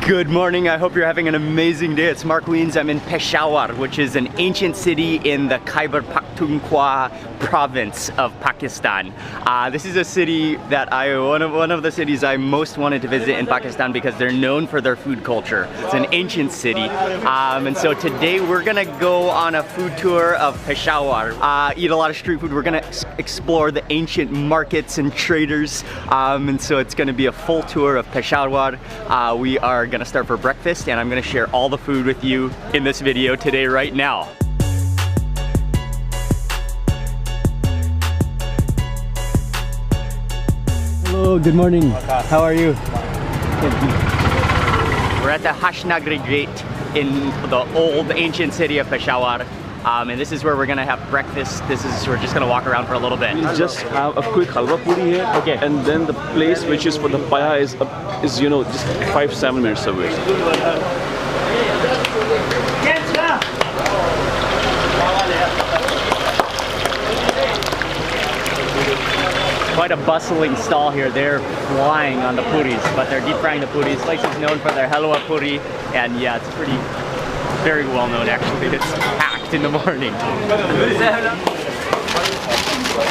Good morning, I hope you're having an amazing day. It's Mark Weens. I'm in Peshawar, which is an ancient city in the Khyber Pakhtunkhwa province of Pakistan. This is a city that one of the cities I most wanted to visit in Pakistan because they're known for their food culture. It's an ancient city. And so today we're gonna go on a food tour of Peshawar, eat a lot of street food. We're gonna explore the ancient markets and traders. And so it's gonna be a full tour of Peshawar. We are gonna start for breakfast and I'm gonna share all the food with you in this video today right now. Hello, good morning. How are you? We're at the Hashnagri Gate in the old ancient city of Peshawar. And this is where we're gonna have breakfast. We're just gonna walk around for a little bit. We just have a quick halwa puri here. Okay. And then the place which is for the paya is you know, just 5-7 minutes away. Quite a bustling stall here. They're flying on the puris, but they're deep frying the puris. This place is known for their halwa puri, and yeah, it's very well known actually. It's packed in the morning.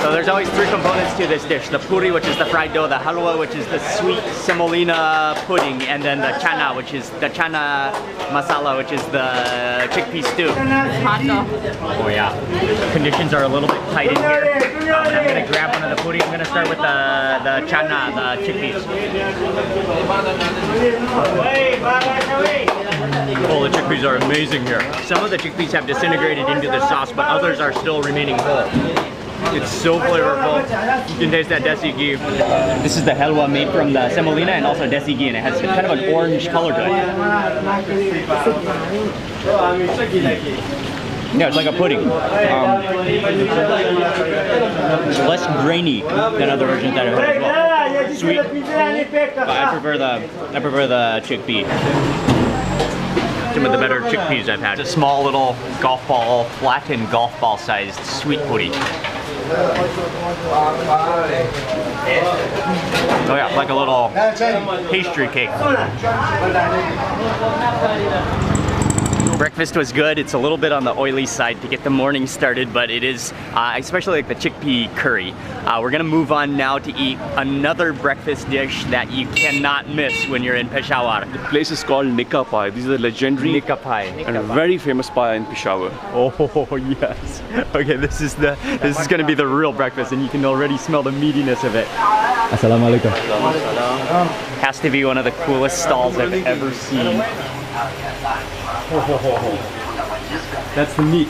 So there's always three components to this dish. The puri, which is the fried dough, the halwa, which is the sweet semolina pudding, and then the chana, which is the chana masala, which is the chickpea stew. Oh yeah, conditions are a little bit tight in here. I'm gonna grab one of the puri. I'm gonna start with the chana, the chickpeas. Oh, the chickpeas are amazing here. Some of the chickpeas have disintegrated into the sauce, but others are still remaining whole. It's so flavorful. You can taste that desi ghee. This is the halwa made from the semolina and also desi ghee, and it has kind of an orange color to it. Yeah, it's like a pudding. It's less grainy than other versions that I've had as well. Sweet, but I prefer the chickpea. Some of the better chickpeas I've had. It's a small little golf ball, flattened golf ball sized sweet puri. Oh yeah, like a little pastry cake. Breakfast was good. It's a little bit on the oily side to get the morning started, but it is, especially like the chickpea curry. We're gonna move on now to eat another breakfast dish that you cannot miss when you're in Peshawar. The place is called Nikka Pie. These are the legendary Nikka Pie. And a very famous pie in Peshawar. Oh yes. Okay, this is gonna be the real breakfast, and you can already smell the meatiness of it. Assalamu alaikum. Has to be one of the coolest stalls I've ever seen. That's the meat.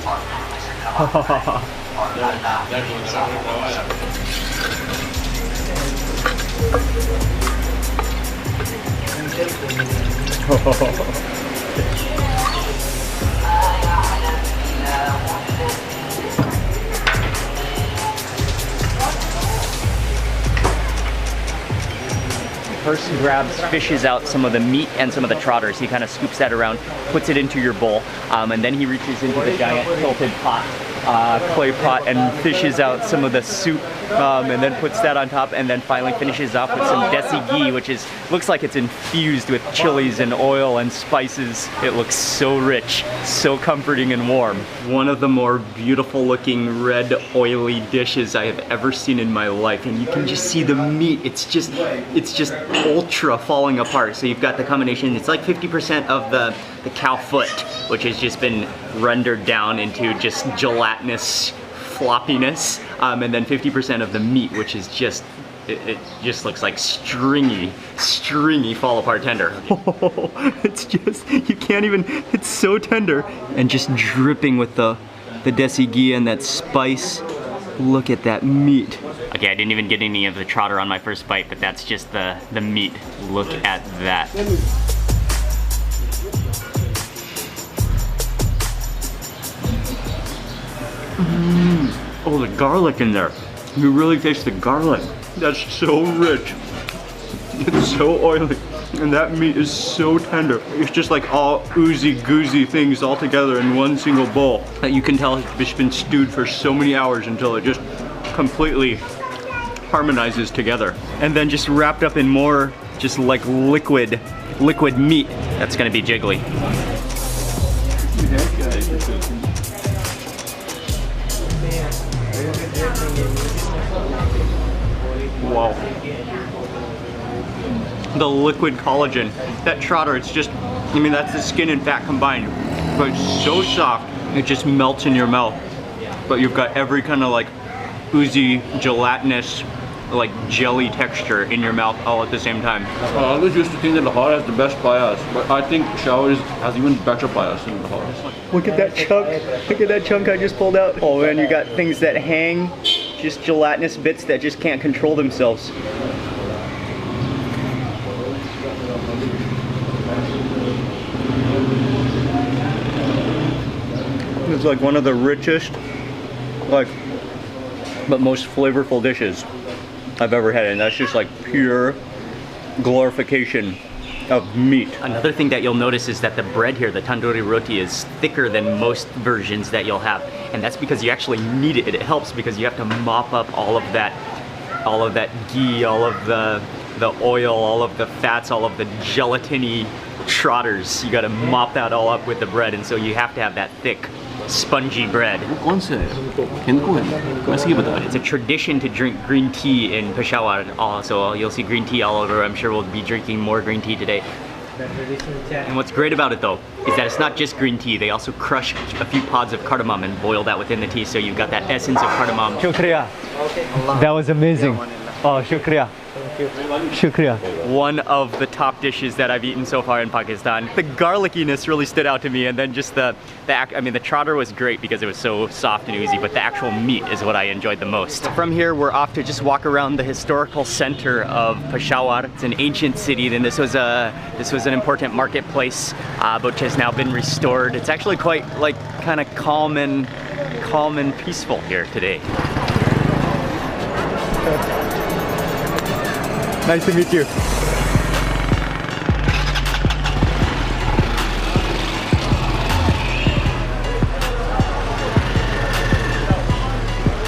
First fishes out some of the meat and some of the trotters. He kind of scoops that around, puts it into your bowl, and then he reaches into the giant tilted pot, clay pot, and fishes out some of the soup, and then puts that on top, and then finally finishes off with some desi ghee, which looks like it's infused with chilies and oil and spices. It looks so rich, so comforting and warm. One of the more beautiful looking red oily dishes I have ever seen in my life, and you can just see the meat. It's just ultra falling apart. So you've got the combination, it's like 50% of the cow foot, which has just been rendered down into just gelatinous floppiness, and then 50% of the meat, which is just, it just looks like stringy fall apart tender. It's just, you can't even, it's so tender and just dripping with the desi ghee and that spice. Look at that meat. Okay, I didn't even get any of the trotter on my first bite, but that's just the meat. Look at that. Oh, the garlic in there. You really taste the garlic. That's so rich. It's so oily. And that meat is so tender. It's just like all oozy goozy things all together in one single bowl. That you can tell it's just been stewed for so many hours until it just completely harmonizes together. And then just wrapped up in more just like liquid meat. That's gonna be jiggly. Wow. The liquid collagen. That trotter, it's just, I mean, that's the skin and fat combined. But it's so soft, it just melts in your mouth. But you've got every kind of like oozy, gelatinous, like jelly texture in your mouth all at the same time. I always used to think that Lahore has the best payas, but I think Peshawar has even better payas than Lahore. Look at that chunk. Look at that chunk I just pulled out. Oh man, you got things that hang, just gelatinous bits that just can't control themselves. It's like one of the richest, but most flavorful dishes I've ever had, and that's just like pure glorification of meat. Another thing that you'll notice is that the bread here, the tandoori roti, is thicker than most versions that you'll have, and that's because you actually need it. It helps because you have to mop up all of that ghee, all of the oil, all of the fats, all of the gelatiny trotters. You got to mop that all up with the bread, and so you have to have that thick, spongy bread. It's a tradition to drink green tea in Peshawar. So you'll see green tea all over. I'm sure we'll be drinking more green tea today. And what's great about it though is that it's not just green tea. They also crush a few pods of cardamom and boil that within the tea, so you've got that essence of cardamom. Shukriya. That was amazing. Oh, shukriya. Shukriya. One of the top dishes that I've eaten so far in Pakistan. The garlickiness really stood out to me, and then just I mean, the trotter was great because it was so soft and oozy, but the actual meat is what I enjoyed the most. From here, we're off to just walk around the historical center of Peshawar. It's an ancient city, and this was an important marketplace, which has now been restored. It's actually quite like kind of calm and peaceful here today. Nice to meet you.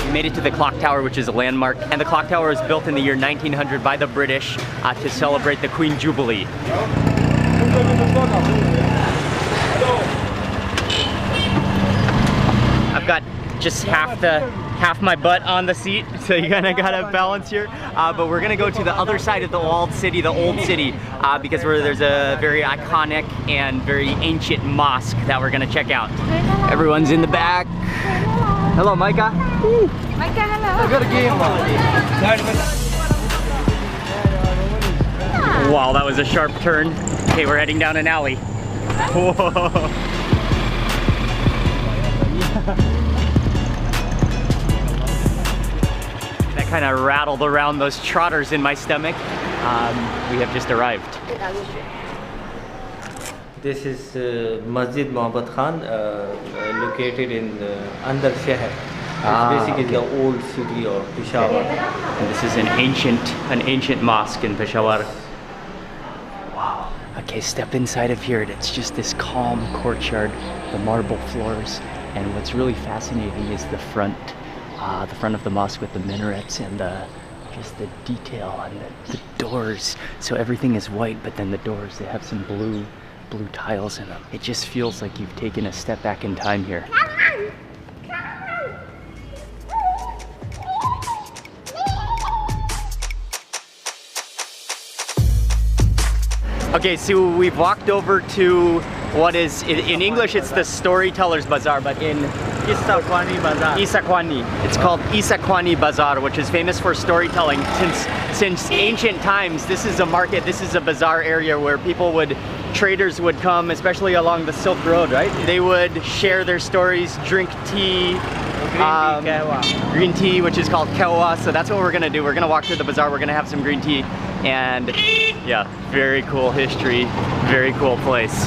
We made it to the clock tower, which is a landmark, and the clock tower was built in the year 1900 by the British to celebrate the Queen Jubilee. I've got just half my butt on the seat, so you kind of gotta balance here. But we're gonna go to the other side of the walled city, the old city, because there's a very iconic and very ancient mosque that we're gonna check out. Everyone's in the back. Hello, Micah. Micah, hello. I've got a game. Wow, that was a sharp turn. Okay, we're heading down an alley. Whoa. Kind of rattled around those trotters in my stomach. We have just arrived. This is Masjid Mohammad Khan, located in Andar Sheher. It's basically the old city of Peshawar. And this is an ancient mosque in Peshawar. Wow. Okay, step inside of here. It's just this calm courtyard, the marble floors, and what's really fascinating is the front of the mosque with the minarets and just the detail and the doors. So everything is white, but then the doors, they have some blue tiles in them. It just feels like you've taken a step back in time here. Okay, so we've walked over to what is, in English it's the Storyteller's Bazaar, but in Isakwani Bazaar. Isakwani. It's called Isakwani Bazaar, which is famous for storytelling. Since ancient times, this is a market, this is a bazaar area where traders would come, especially along the Silk Road, right? They would share their stories, drink tea, green tea, which is called kewa. So that's what we're gonna do. We're gonna walk through the bazaar, we're gonna have some green tea, and yeah, very cool history, very cool place.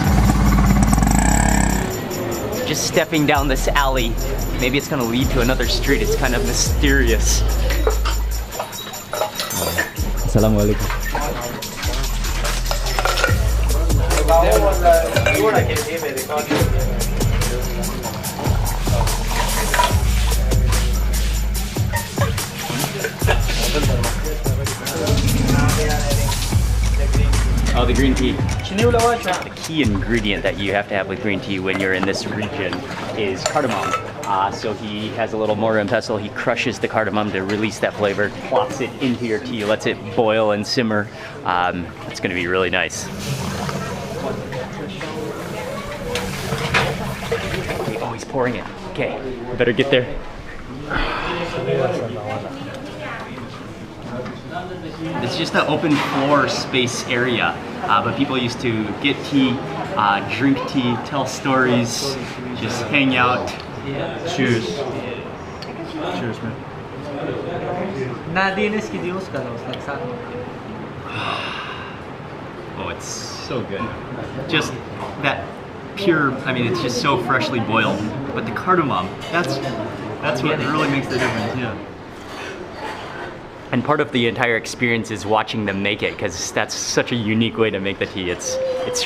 Just stepping down this alley, maybe it's gonna lead to another street. It's kind of mysterious. Assalamualaikum. Oh, the green tea. The key ingredient that you have to have with green tea when you're in this region is cardamom. So he has a little mortar and pestle. He crushes the cardamom to release that flavor, plops it into your tea, lets it boil and simmer. It's going to be really nice. Okay, oh, he's pouring it. Okay, better get there. It's just an open floor space area, but people used to get tea, drink tea, tell stories, just hang out. Cheers. Cheers, man. Oh, it's so good. Just that pure, I mean, it's just so freshly boiled. But the cardamom, that's what really makes the difference, yeah. And part of the entire experience is watching them make it, because that's such a unique way to make the tea. It's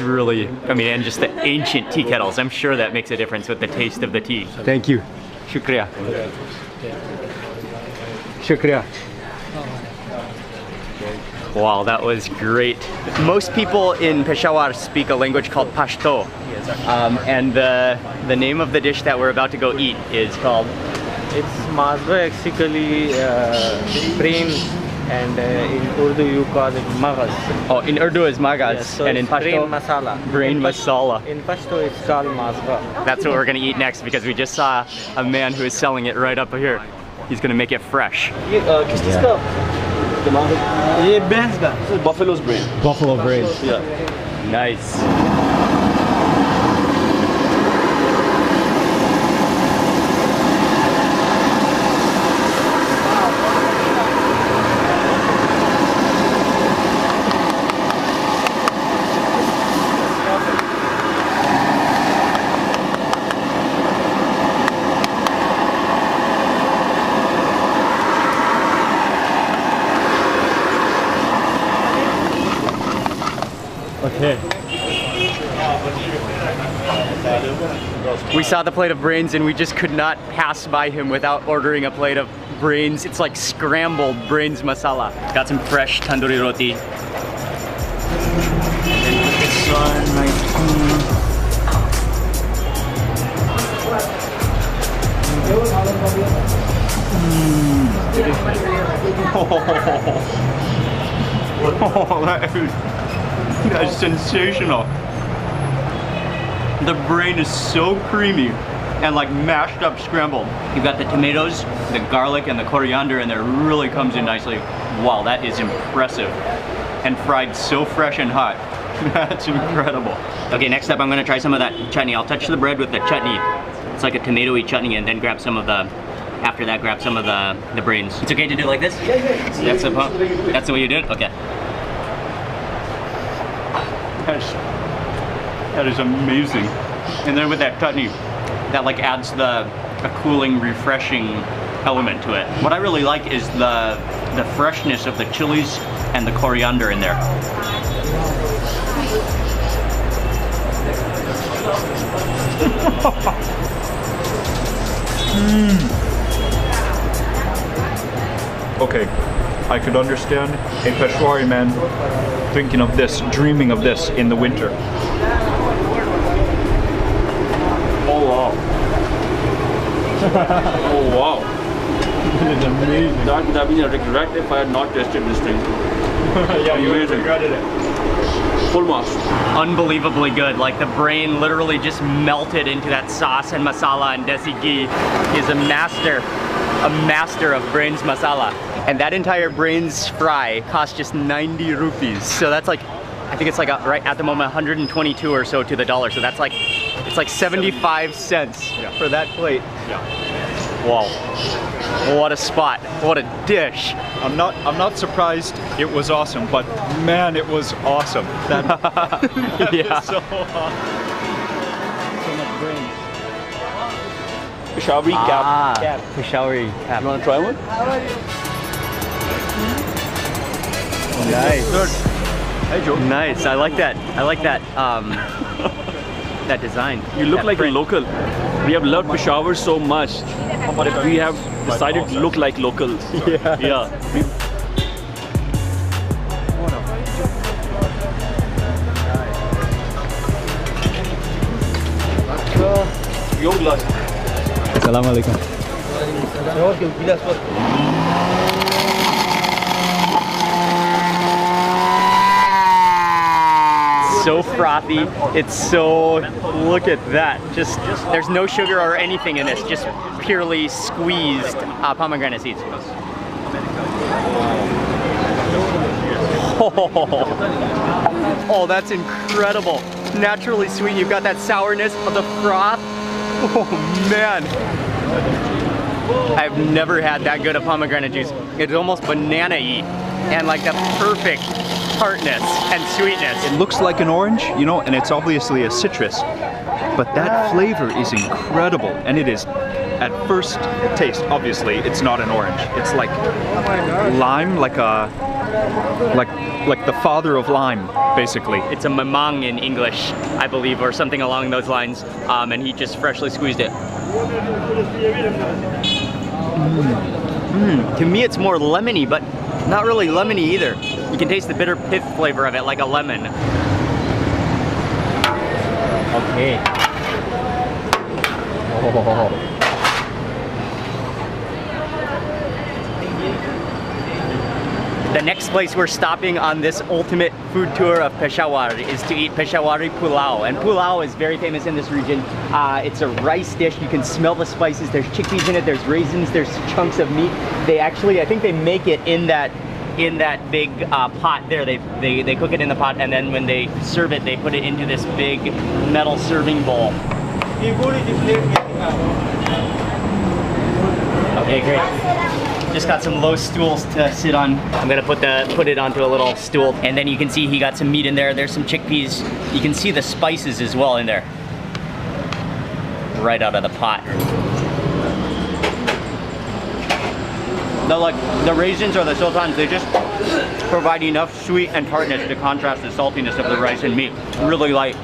really, I mean, and just the ancient tea kettles, I'm sure that makes a difference with the taste of the tea. Thank you. Shukriya. Shukriya. Wow, that was great. Most people in Peshawar speak a language called Pashto. And the name of the dish that we're about to go eat is called? It's mazba, basically brain, and in Urdu you call it maghaz. Oh, in Urdu is maghaz, yes, so and in Pashto? Brain masala. Brain masala. In Pashto it's called mazba. That's what we're gonna eat next, because we just saw a man who is selling it right up here. He's gonna make it fresh. This is buffalo's brain. Buffalo brain. Yeah. Nice. Okay. We saw the plate of brains and we just could not pass by him without ordering a plate of brains. It's like scrambled brains masala. Got some fresh tandoori roti. This one, that's sensational. The brain is so creamy and like mashed up scrambled. You've got the tomatoes, the garlic, and the coriander, and it really comes in nicely. Wow, that is impressive. And fried so fresh and hot. That's incredible. Okay, next up I'm gonna try some of that chutney. I'll touch the bread with the chutney. It's like a tomatoey chutney, and then grab some of the, after that grab some of the brains. It's okay to do it like this? Yeah. That's the way you do it? Okay. That is amazing. And then with that chutney, that like adds a cooling, refreshing element to it. What I really like is the freshness of the chilies and the coriander in there. Okay, I could understand a Peshawari man thinking of this, dreaming of this in the winter. Oh wow. Oh wow. That is amazing. That would have been a regret if I had not tasted this thing. Yeah, you regretted it. Full marks. Unbelievably good. Like the brain literally just melted into that sauce and masala, and desi ghee. He is a master of brains masala. And that entire brains fry costs just 90 rupees. So that's like, I think it's like right at the moment 122 or so to the dollar. So that's like, it's like 75 cents for that plate. Yeah. Wow. What a spot. What a dish. I'm not surprised it was awesome, but man, it was awesome. That Yeah. is so awesome. So much brains. Peshawari cap. Peshawari cap. You want to try one? Nice. Good. Hey Joe. Nice. I like that. I like that. That design. You look that like print. a local. We have loved Peshawar so much. We have decided to look like locals. Yeah. Yeah. Assalamualaikum. So frothy. It's so, look at that. Just there's no sugar or anything in this. Just purely squeezed pomegranate seeds. Oh, that's incredible. Naturally sweet. You've got that sourness of the froth. Oh man. I've never had that good of pomegranate juice. It's almost banana-y and like the perfect tartness and sweetness. It looks like an orange, you know, and it's obviously a citrus, but that flavor is incredible, and it is, at first taste, obviously, it's not an orange. It's like lime, like the father of lime, basically. It's a mamang in English, I believe, or something along those lines, and he just freshly squeezed it. To me, it's more lemony, but not really lemony either. You can taste the bitter pith flavor of it, like a lemon. Okay. Oh. The next place we're stopping on this ultimate food tour of Peshawar is to eat Peshawari pulao. And pulao is very famous in this region. It's a rice dish. You can smell the spices. There's chickpeas in it. There's raisins. There's chunks of meat. They actually, I think they make it in that big pot there. They cook it in the pot, and then when they serve it, they put it into this big metal serving bowl. Okay, great. Just got some low stools to sit on. I'm gonna put it onto a little stool, and then you can see he got some meat in there. There's some chickpeas. You can see the spices as well in there, right out of the pot. The raisins or the sultans, they just provide enough sweet and tartness to contrast the saltiness of the rice and meat. Really light,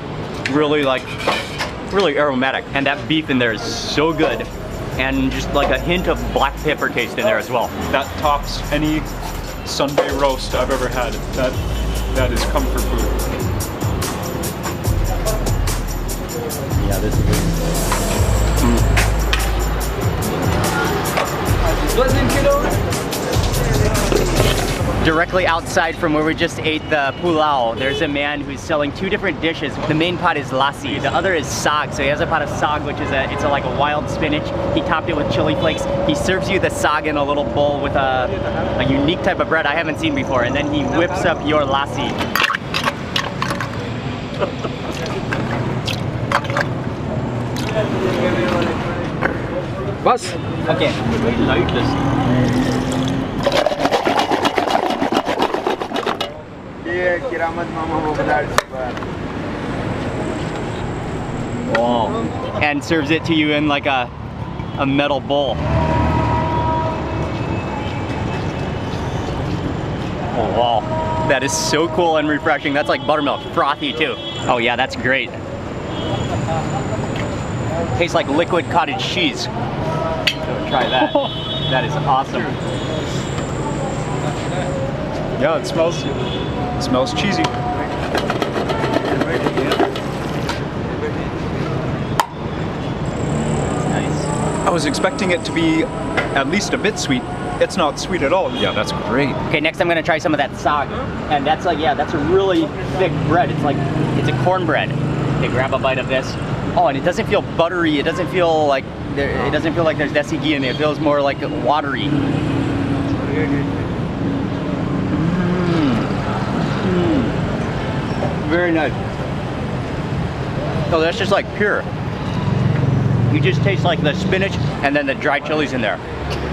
really aromatic, and that beef in there is so good. And just like a hint of black pepper taste in there as well. That tops any Sunday roast I've ever had. That is comfort food. Yeah, this is good. Directly outside from where we just ate the pulao, there's a man who's selling two different dishes. The main pot is lassi, the other is sag. So he has a pot of sag, which is like a wild spinach. He topped it with chili flakes. He serves you the sag in a little bowl with a unique type of bread I haven't seen before, and then he whips up your lassi. Bas. Okay. Wow. And serves it to you in like a metal bowl. Oh wow. That is so cool and refreshing. That's like buttermilk, frothy too. Oh yeah, that's great. Tastes like liquid cottage cheese. So try that. That is awesome. Yeah, it smells cheesy. Nice. I was expecting it to be at least a bit sweet. It's not sweet at all. Yeah, that's great. Okay, next I'm gonna try some of that sag. And that's like, yeah, that's a really thick bread. It's like, it's a cornbread. Okay, grab a bite of this. Oh, and it doesn't feel buttery. It doesn't feel like there's desi ghee in it. It feels more like watery. Very nice. Oh, that's just like pure. You just taste like the spinach and then the dried chilies in there.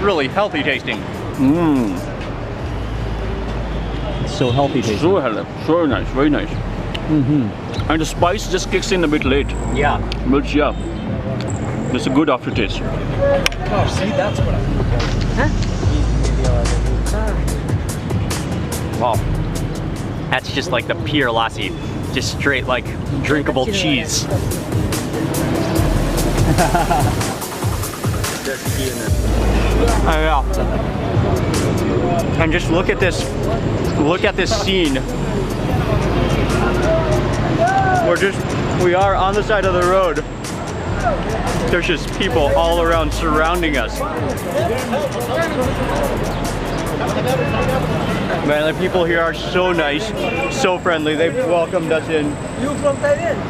Really healthy tasting. So healthy tasting. So healthy, so nice, very nice. And the spice just kicks in a bit late. Yeah. But yeah, it's a good aftertaste. Oh, see, that's what Wow. That's just like the pure lassi. Just straight like drinkable cheese. Yeah. And just look at this scene. We are on the side of the road, There's just people all around surrounding us. Man, the people here are so nice, so friendly. They've welcomed us in. You from Thailand?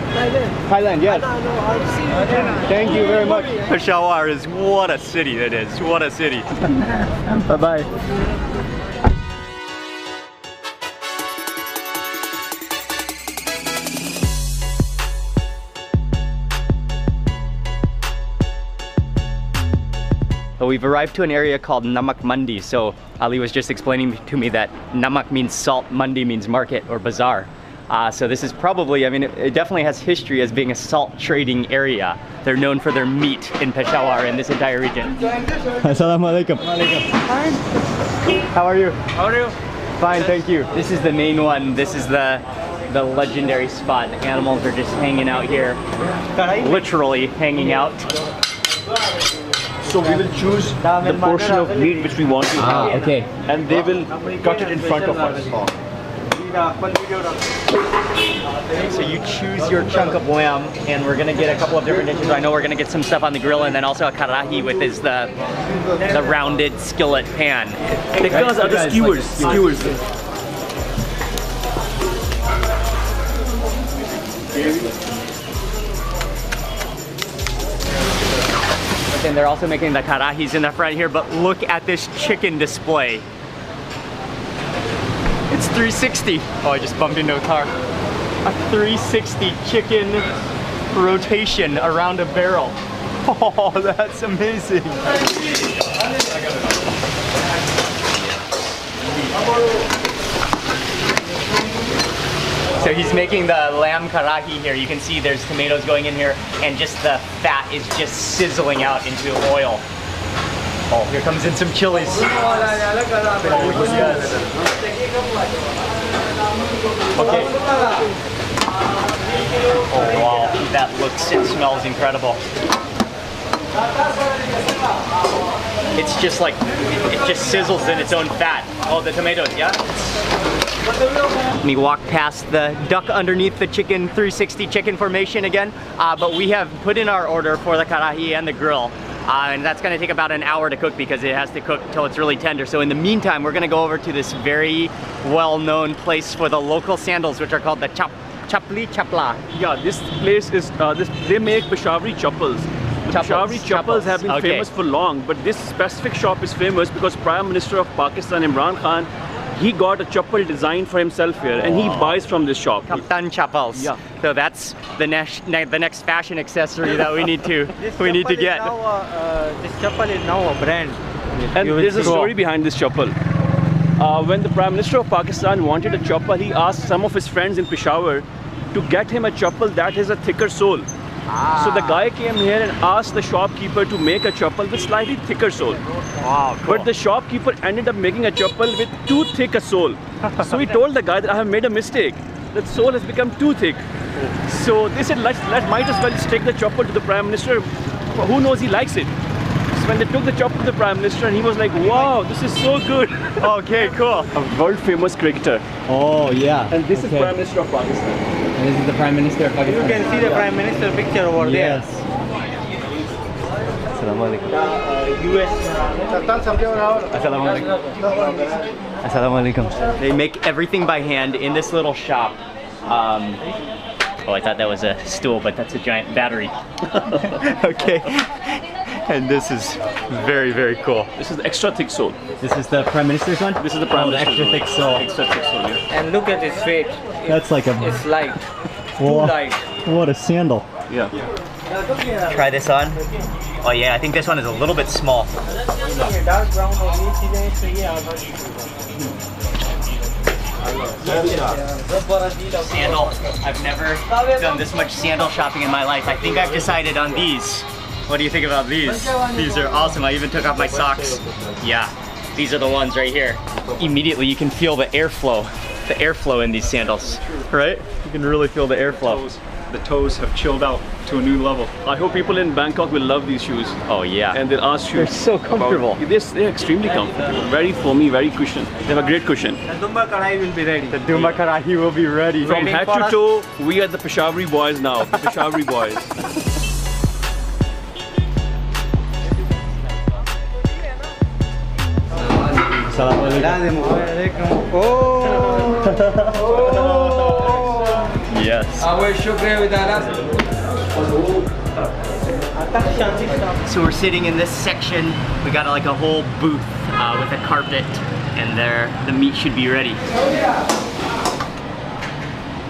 Thailand, yes. No, I've seen you. Thank you very much. Peshawar is, what a city it is. What a city. Bye-bye. We've arrived to an area called Namak Mandi. So Ali was just explaining to me that Namak means salt, Mandi means market or bazaar. So this is probably, I mean, it definitely has history as being a salt trading area. They're known for their meat in Peshawar and this entire region. Assalamualaikum. How are you? How are you? Fine, thank you. This is the main one. This is the legendary spot. The animals are just hanging out here, literally hanging out. So we will choose the portion of meat which we want to have. Okay. And they will cut it in front of us. So you choose your chunk of lamb, and we're gonna get a couple of different dishes. I know we're gonna get some stuff on the grill, and then also a karahi, with is the rounded skillet pan. The guys are the skewers. And they're also making the karahis in the front here, but look at this chicken display. It's 360. Oh, I just bumped into a car. A 360 chicken rotation around a barrel. Oh, that's amazing. So he's making the lamb karahi here. You can see there's tomatoes going in here, and just the fat is just sizzling out into oil. Oh, here comes in some chilies. Oh, yes. Okay. Oh, wow. That looks, it smells incredible. It's just like, it just sizzles in its own fat. Oh, the tomatoes, yeah? We walk past the duck underneath the chicken 360 chicken formation again, but we have put in our order for the karahi and the grill, and that's going to take about an hour to cook because it has to cook till it's really tender. So in the meantime, we're going to go over to this very well-known place for the local sandals, which are called the chapli chapla. Yeah, this place is they make Pashowari chappals. Pashowari chappals have been famous for long, but this specific shop is famous because Prime Minister of Pakistan Imran Khan, he got a chappal designed for himself here, and he buys from this shop. Kaptan chappals. Yeah. So that's the next fashion accessory that we need to get. This chappal is now a brand. And there's a story behind this chappal. When the Prime Minister of Pakistan wanted a chappal, he asked some of his friends in Peshawar to get him a chappal that has a thicker sole. So the guy came here and asked the shopkeeper to make a chappal with slightly thicker sole. Wow, cool. But the shopkeeper ended up making a chappal with too thick a sole. So he told the guy that I have made a mistake. The sole has become too thick. So they said, might as well just take the chappal to the Prime Minister. Who knows, he likes it. So when they took the chappal to the Prime Minister, and he was like, wow, this is so good. Okay, cool. A world famous cricketer. Oh, yeah. And this is Prime Minister of Pakistan. And this is the Prime Minister of Pakistan. You can see the Prime Minister picture over there. Yes. Assalamualaikum. Assalamualaikum. Assalamualaikum. They make everything by hand in this little shop. Oh, I thought that was a stool, but that's a giant battery. Okay. And this is very, very cool. This is the extra thick sole. This is the Prime Minister's one? This is the Prime Minister's extra one. thick sole. Extra thick sole, yeah. And look at his weight. That's like a... It's light. Whoa. Too light. What a sandal. Yeah. Try this on. Oh yeah, I think this one is a little bit small. Sandal. I've never done this much sandal shopping in my life. I think I've decided on these. What do you think about these? These are awesome. I even took off my socks. Yeah, these are the ones right here. Immediately you can feel the airflow in these sandals, right? You can really feel the airflow. The toes have chilled out to a new level. I hope people in Bangkok will love these shoes. Oh yeah. And they'll ask you. They're so comfortable. They're extremely comfortable. Very foamy, very cushioned. They have a great cushion. The Dumba Kadai will be ready. The Dumba Karahi will be ready. From head to toe, we are the Pashowari boys now. The Pashowari boys. Assalamualaikum. Yes. So we're sitting in this section. We got like a whole booth with a carpet, and there the meat should be ready.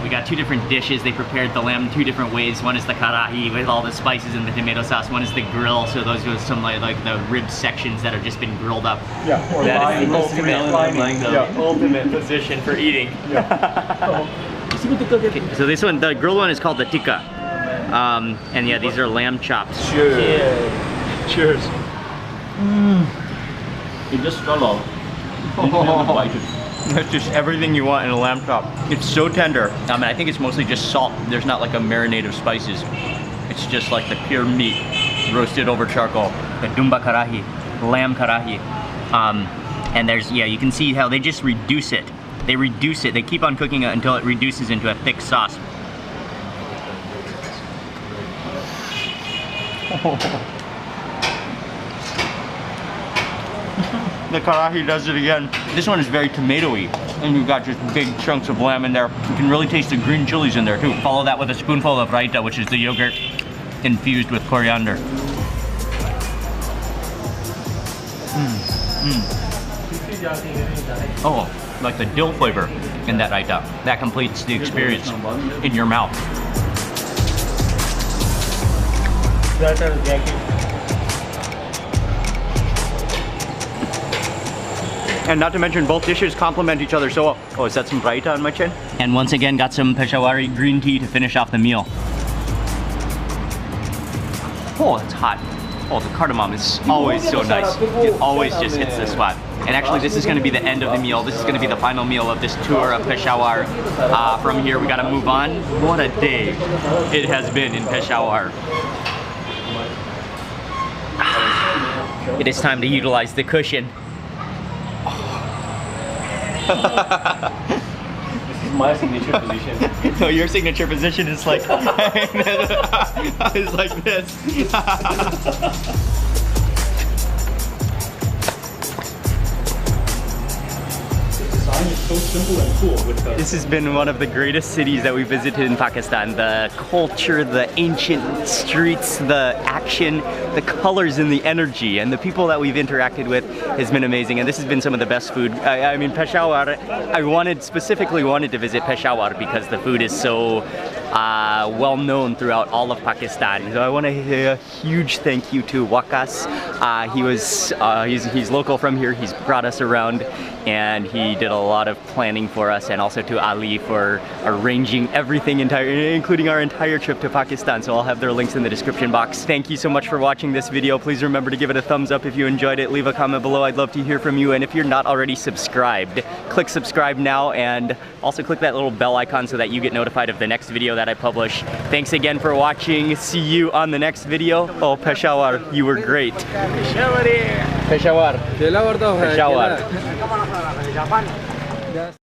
We got two different dishes. They prepared the lamb two different ways. One is the karahi with all the spices and the tomato sauce. One is the grill, so those are some like the rib sections that have just been grilled up. Yeah, or that is the ultimate, ultimate position for eating. Okay, so this one, the grilled one is called the tikka. And yeah, these are lamb chops. Cheers. Cheers. It just fell off. That's just everything you want in a lamb chop. It's so tender. And I think it's mostly just salt. There's not like a marinade of spices. It's just like the pure meat roasted over charcoal. The dumba karahi, lamb karahi. And there's, yeah, you can see how they just reduce it. They reduce it. They keep on cooking it until it reduces into a thick sauce. The karahi does it again. This one is very tomatoey, and you've got just big chunks of lamb in there. You can really taste the green chilies in there too. Follow that with a spoonful of raita, which is the yogurt infused with coriander. Oh, like the dill flavor in that raita. That completes the experience in your mouth. And not to mention, both dishes complement each other so well. Oh, is that some raita on my chin? And once again, got some Pashowari green tea to finish off the meal. Oh, it's hot. Oh, the cardamom is always so nice. It always just hits the spot. And actually, this is going to be the end of the meal. This is going to be the final meal of this tour of Peshawar. From here, we got to move on. What a day it has been in Peshawar. It is time to utilize the cushion. This is my signature position. No, your signature position is like, is like this. So simple and cool. This has been one of the greatest cities that we visited in Pakistan. The culture, the ancient streets, the action, the colors and the energy, and the people that we've interacted with has been amazing. And this has been some of the best food. I mean, Peshawar, I specifically wanted to visit Peshawar because the food is so well known throughout all of Pakistan. So I want to say a huge thank you to Waqas. He's local from here. He's brought us around, and he did a lot of planning for us, and also to Ali for arranging everything, including our entire trip to Pakistan. So I'll have their links in the description box. Thank you so much for watching this video. Please remember to give it a thumbs up if you enjoyed it. Leave a comment below. I'd love to hear from you. And if you're not already subscribed, click subscribe now, and also click that little bell icon so that you get notified of the next video that I publish. Thanks again for watching. See you on the next video. Oh, Peshawar, you were great. Peshawar. Peshawar.